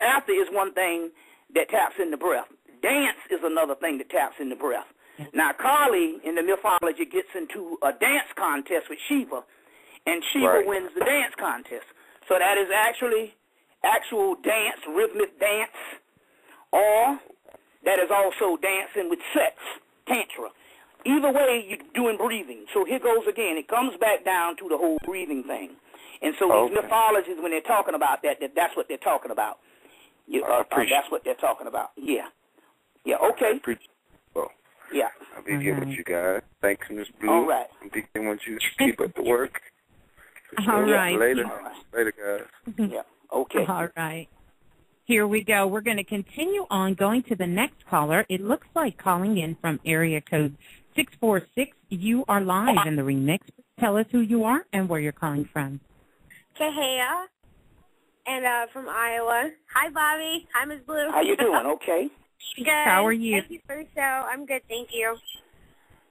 After is one thing that taps in the breath. Dance is another thing that taps in the breath. Now, Kali in the mythology gets into a dance contest with Shiva, and Shiva wins the dance contest. So that is actual dance, rhythmic dance, or that is also dancing with sex, tantra. Either way, you're doing breathing. So here goes again. It comes back down to the whole breathing thing. And so these mythologies, when they're talking about that's what they're talking about. That's what they're talking about. Yeah. Yeah, okay. Yeah. I'll be here with you guys. Thanks, Miss Blue. All right. I want you to keep up the work. All right. Later. Later, guys. Yeah. Okay. All right. Here we go. We're going to continue on going to the next caller. It looks like calling in from area code 646. You are live in the remix. Tell us who you are and where you're calling from. Kahea, and from Iowa. Hi, Bobby. Hi, Ms. Blue. How you doing? Okay. Good. How are you? Thank you for the show. I'm good, thank you.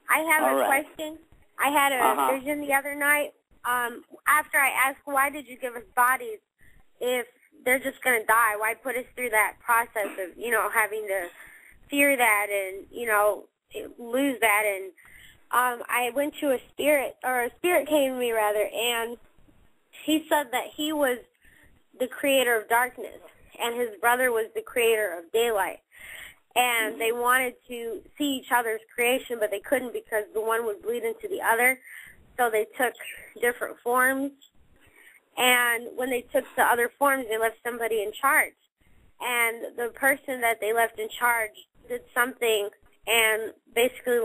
I have a question. I had a vision the other night. After I asked, why did you give us bodies if they're just going to die? Why put us through that process of, having to fear that and, lose that? And I went to a spirit came to me, rather, and he said that he was the creator of darkness, and his brother was the creator of daylight. And they wanted to see each other's creation, but they couldn't because the one would bleed into the other. So they took different forms. And when they took the other forms, they left somebody in charge. And the person that they left in charge did something and basically,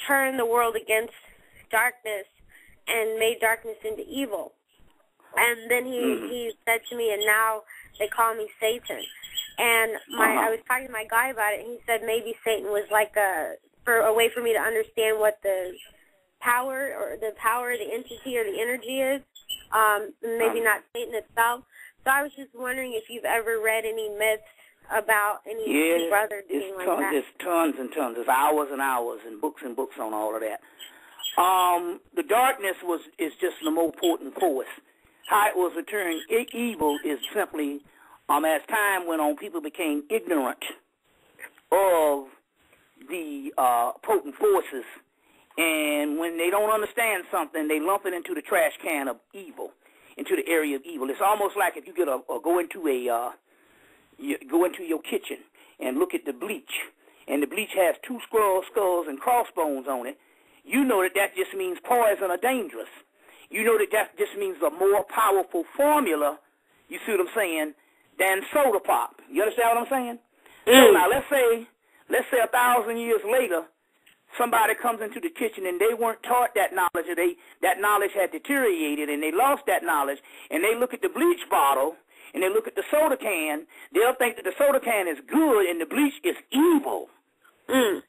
turned the world against darkness and made darkness into evil. And then he said to me, and now they call me Satan. And I was talking to my guy about it, and he said maybe Satan was a way for me to understand what the power, the entity, or the energy is, maybe not Satan itself. So I was just wondering if you've ever read any myths about any brother doing like that. There's tons and tons. There's hours and hours and books on all of that. The darkness is just the most potent force. How it was returned evil is simply, as time went on, people became ignorant of the potent forces, and when they don't understand something, they lump it into the trash can of evil, into the area of evil. It's almost like if you go into your kitchen and look at the bleach, and the bleach has 2 skulls and crossbones on it. You know that just means poison or dangerous. You know that just means a more powerful formula, you see what I'm saying, than soda pop. You understand what I'm saying? So now let's say 1,000 years later, somebody comes into the kitchen and they weren't taught that knowledge, or that knowledge had deteriorated and they lost that knowledge, and they look at the bleach bottle and they look at the soda can, they'll think that the soda can is good and the bleach is evil.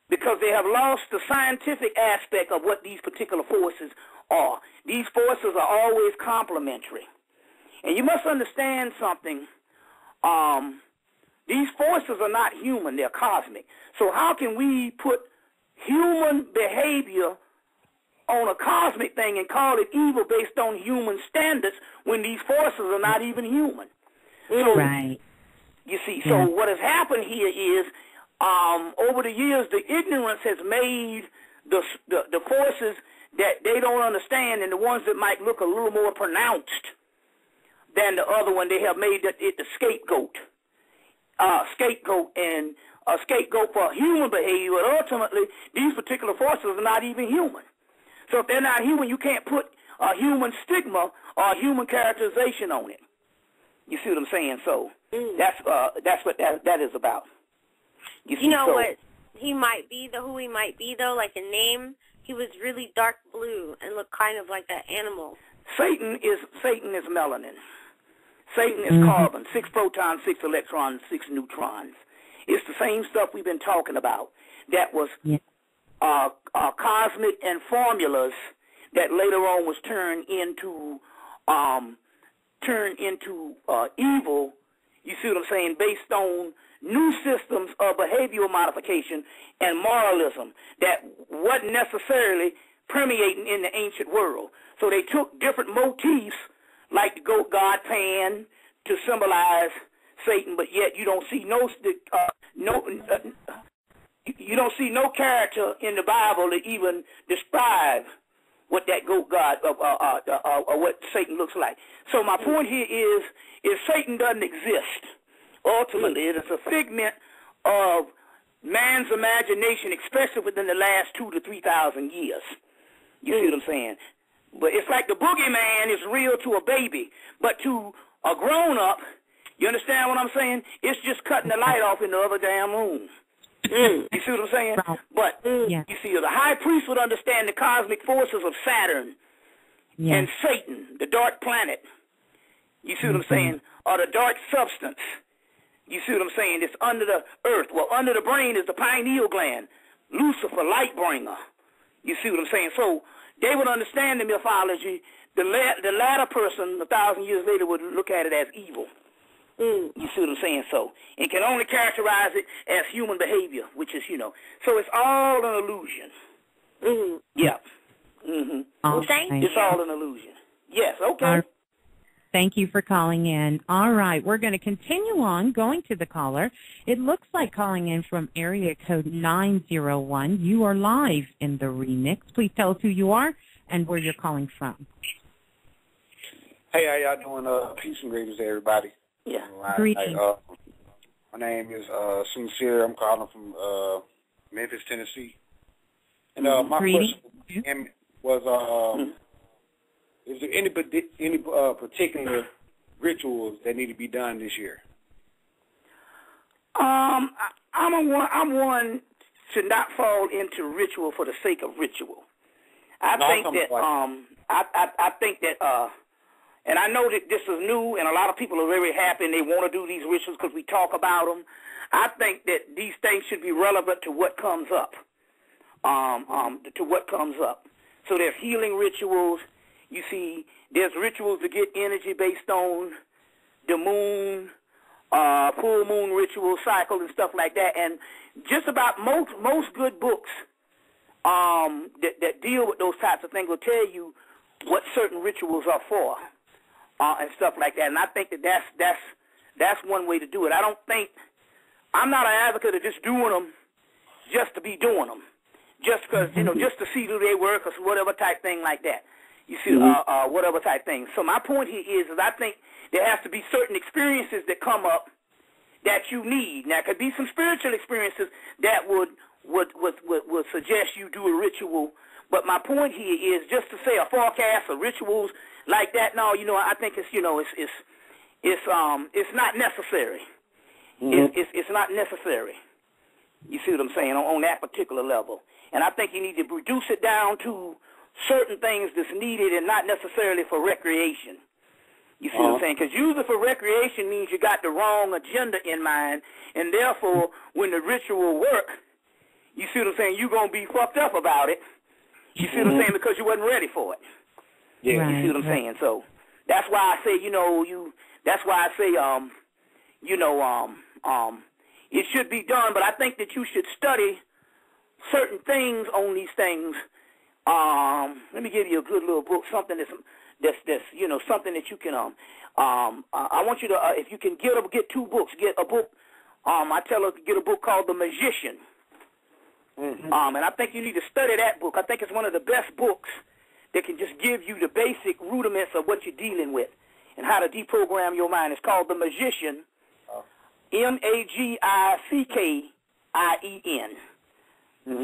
Because they have lost the scientific aspect of what these particular forces are. These forces are always complementary. And you must understand something. These forces are not human, they're cosmic. So how can we put human behavior on a cosmic thing and call it evil based on human standards when these forces are not even human? So, right. You see, so what has happened here is, over the years, the ignorance has made the forces that they don't understand, and the ones that might look a little more pronounced than the other one, they have made it the scapegoat. And a scapegoat for human behavior, but ultimately, these particular forces are not even human. So if they're not human, you can't put a human stigma or a human characterization on it. You see what I'm saying? So that's what that is about. You know what he might be, who he might be, though, like a name? He was really dark blue and looked kind of like an animal. Satan is melanin. Satan is carbon, 6 protons, 6 electrons, 6 neutrons. It's the same stuff we've been talking about. That was cosmic and formulas that later on was turned into evil. You see what I'm saying? Based on new systems of behavioral modification and moralism that wasn't necessarily permeating in the ancient world. So they took different motifs, like the goat god Pan, to symbolize Satan, but yet you don't see you don't see no character in the Bible to even describe what that goat god or what Satan looks like. So my point here is Satan doesn't exist. Ultimately, it is a figment of man's imagination, especially within the last 2,000 to 3,000 years. You see what I'm saying? But it's like the boogeyman is real to a baby, but to a grown-up, you understand what I'm saying? It's just cutting the light off in the other damn room. You see what I'm saying? But you see, the high priest would understand the cosmic forces of Saturn and Satan, the dark planet. You see what I'm saying? Or the dark substance. You see what I'm saying? It's under the earth. Well, under the brain is the pineal gland, Lucifer, light bringer. You see what I'm saying? So they would understand the mythology. The latter person, 1,000 years later, would look at it as evil. You see what I'm saying? So, and can only characterize it as human behavior, which is, so it's all an illusion. Yeah. Well, thank you. It's all an illusion. Yes, okay. Thank you for calling in. All right, we're going to continue on going to the caller. It looks like calling in from area code 901. You are live in the remix. Please tell us who you are and where you're calling from. Hey, how y'all doing? Peace and greetings to everybody. Yeah. Greetings. My name is Sincere. I'm calling from Memphis, Tennessee. And my question was, is there any particular rituals that need to be done this year? I'm one to not fall into ritual for the sake of ritual. I think that and I know that this is new, and a lot of people are very happy and they want to do these rituals because we talk about them. I think that these things should be relevant to what comes up, to what comes up. So there's healing rituals. You see, there's rituals to get energy based on the moon, full moon ritual cycle and stuff like that. And just about most good books that deal with those types of things will tell you what certain rituals are for. And stuff like that, and I think that that's one way to do it. I'm not an advocate of just doing them just to be doing them, just because just to see do they work or whatever type thing like that. You see, whatever type thing. So my point here is I think there has to be certain experiences that come up that you need. Now, it could be some spiritual experiences that would suggest you do a ritual. But my point here is just to say a forecast of rituals like that. No, I think it's it's not necessary. It's not necessary. You see what I'm saying on that particular level. And I think you need to reduce it down to certain things that's needed and not necessarily for recreation. You see what I'm saying? Because usually for recreation means you got the wrong agenda in mind, and therefore when the ritual work, you see what I'm saying, you're going to be fucked up about it. You see what I'm saying? Because you wasn't ready for it. Yeah. Right. You see what I'm saying? So that's why I say, that's why I say, it should be done, but I think that you should study certain things on these things. Let me give you a good little book, something that's something that you can, I want you to, if you can get two books, get a book, I tell her to get a book called The Magician. And I think you need to study that book. I think it's one of the best books that can just give you the basic rudiments of what you're dealing with and how to deprogram your mind. It's called The Magician, Magicien.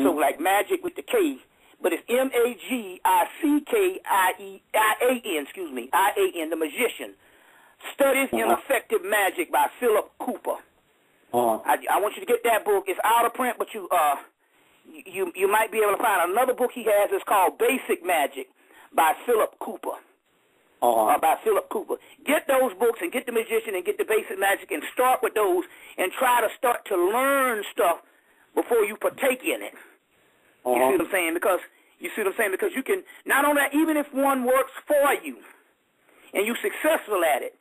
So like magic with the K, but it's Magicien, I-A-N, The Magician. Studies in Effective Magic by Philip Cooper. I want you to get that book. It's out of print, but you might be able to find another book he has. It's called Basic Magic by Philip Cooper. Get those books and get The Magician and get the Basic Magic and start with those and try to start to learn stuff before you partake in it. You see what I'm saying? Because you can not only that, even if one works for you and you're successful at it,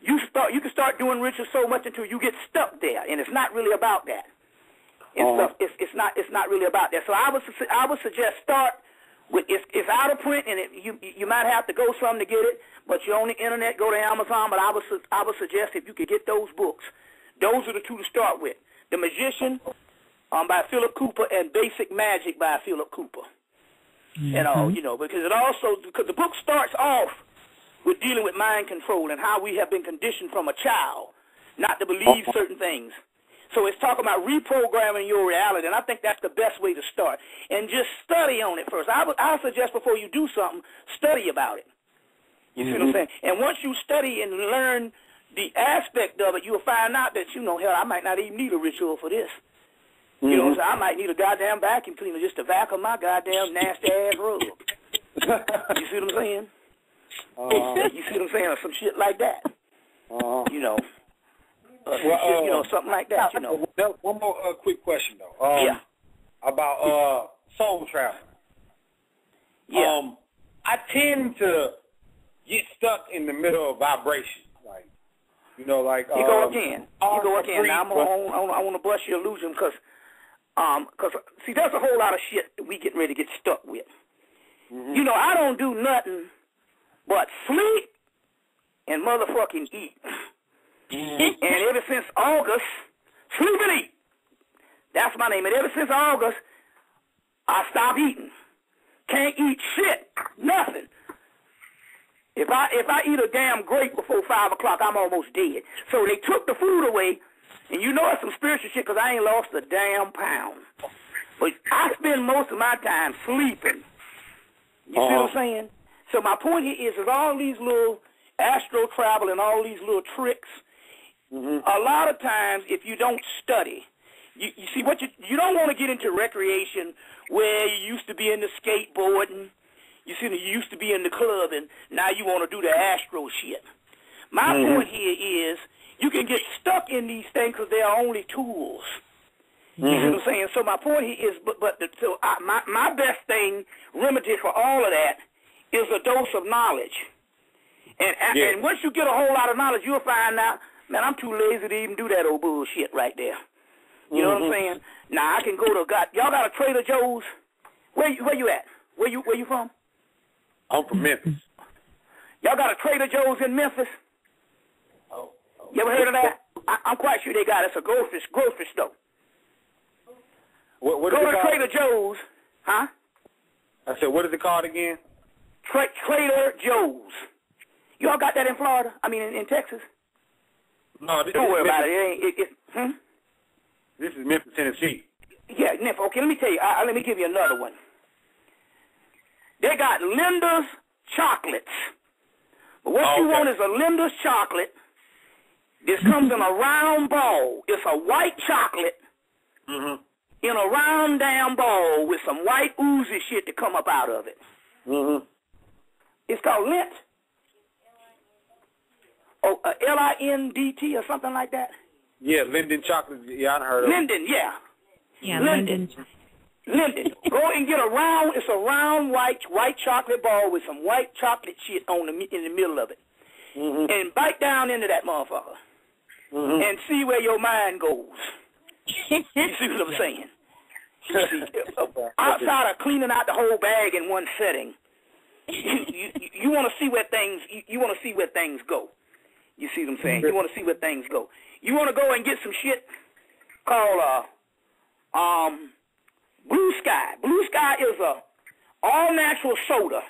you can start doing rituals so much until you get stuck there, and it's not really about that. It's not really about that. So I would suggest start with it's out of print, and you might have to go some to get it, but you're on the internet, go to Amazon, but I would suggest if you could get those books, those are the two to start with. The Magician by Philip Cooper and Basic Magic by Philip Cooper. And because the book starts off with dealing with mind control and how we have been conditioned from a child not to believe certain things. So it's talking about reprogramming your reality, and I think that's the best way to start. And just study on it first. I suggest before you do something, study about it. You see what I'm saying? And once you study and learn the aspect of it, you'll find out that, hell, I might not even need a ritual for this. You know what I'm saying? I might need a goddamn vacuum cleaner just to vacuum my goddamn nasty-ass rug. You see what I'm saying? You see what I'm saying? Or some shit like that. Something like that, One more quick question, though. About soul travel. Yeah. I tend to get stuck in the middle of vibration. You go again. Now, I want to bust your illusion because, see, there's a whole lot of shit that we getting ready to get stuck with. I don't do nothing but sleep and motherfucking eat. And ever since August, sleep and eat. That's my name. And ever since August, I stopped eating. Can't eat shit. Nothing. If I eat a damn grape before 5 o'clock, I'm almost dead. So they took the food away, and it's some spiritual shit because I ain't lost a damn pound. But I spend most of my time sleeping. You see what I'm saying? So my point here is all these little astro travel and all these little tricks, a lot of times if you don't study, you see what you don't want to get into recreation where you used to be into skateboarding. You see, you used to be in the club, and now you want to do the astro shit. My point here is you can get stuck in these things because they are only tools. You see what I'm saying? So my point here is, my best remedy for all of that is a dose of knowledge. And once you get a whole lot of knowledge, you'll find out, man, I'm too lazy to even do that old bullshit right there. You know what I'm saying? Now I can go to y'all got a Trader Joe's. Where you at? Where you from? I'm from Memphis. Y'all got a Trader Joe's in Memphis? You ever heard of that? I'm quite sure they got it. It's a grocery store. What go to Trader Joe's, huh? I said, what is it called again? Trader Joe's. Y'all got that in Florida? I mean, in Texas? No, don't worry about it. This is Memphis, Tennessee. Yeah, Memphis. Okay, let me tell you. Let me give you another one. They got Linda's chocolates. But what you want is a Linda's chocolate. This comes in a round ball. It's a white chocolate in a round damn ball with some white oozy shit to come up out of it. It's called Lint. Lindt or something like that. Yeah, Linden chocolate. Yeah, I heard of it. Linden, yeah. Yeah, Linden. Go and get it's a round white chocolate ball with some white chocolate shit in the middle of it. And bite down into that motherfucker. And see where your mind goes. You see what I'm saying? Outside of cleaning out the whole bag in one setting, you want to see where things go. You see what I'm saying? You want to see where things go. You want to go and get some shit called Blue Sky. Blue Sky is a all-natural soda.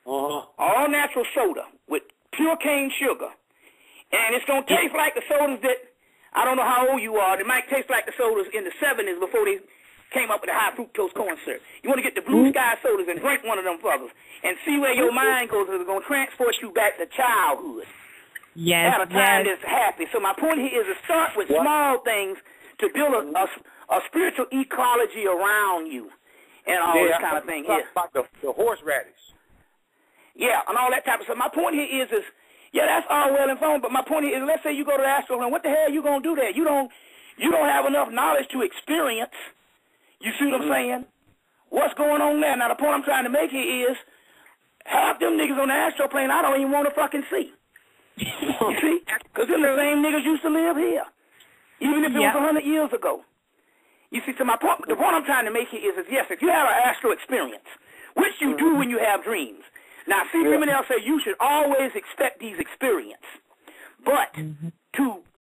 All-natural soda with pure cane sugar. And it's going to taste like the sodas that, I don't know how old you are, it might taste like the sodas in the 70s before they came up with the high fructose corn syrup. You want to get the Blue Sky sodas and drink one of them fuckers and see where your mind goes. It's going to transport you back to childhood. Yes, at a time that's happy. So my point here is to start with small things to build a spiritual ecology around you and all this kind of thing here. Like the horseradish. Yeah, and all that type of stuff. My point here is that's all well and fine, but my point here is, let's say you go to the astral realm. What the hell are you going to do there? You don't have enough knowledge to experience. You see what I'm saying? What's going on there? Now, the point I'm trying to make here is half them niggas on the astral plane I don't even want to fucking see. You see? Because them the same niggas used to live here, even if it was 100 years ago. You see, so the point I'm trying to make here is yes, if you have an astral experience, which you do when you have dreams, Now, see, women, they'll say you should always expect these experiences. But to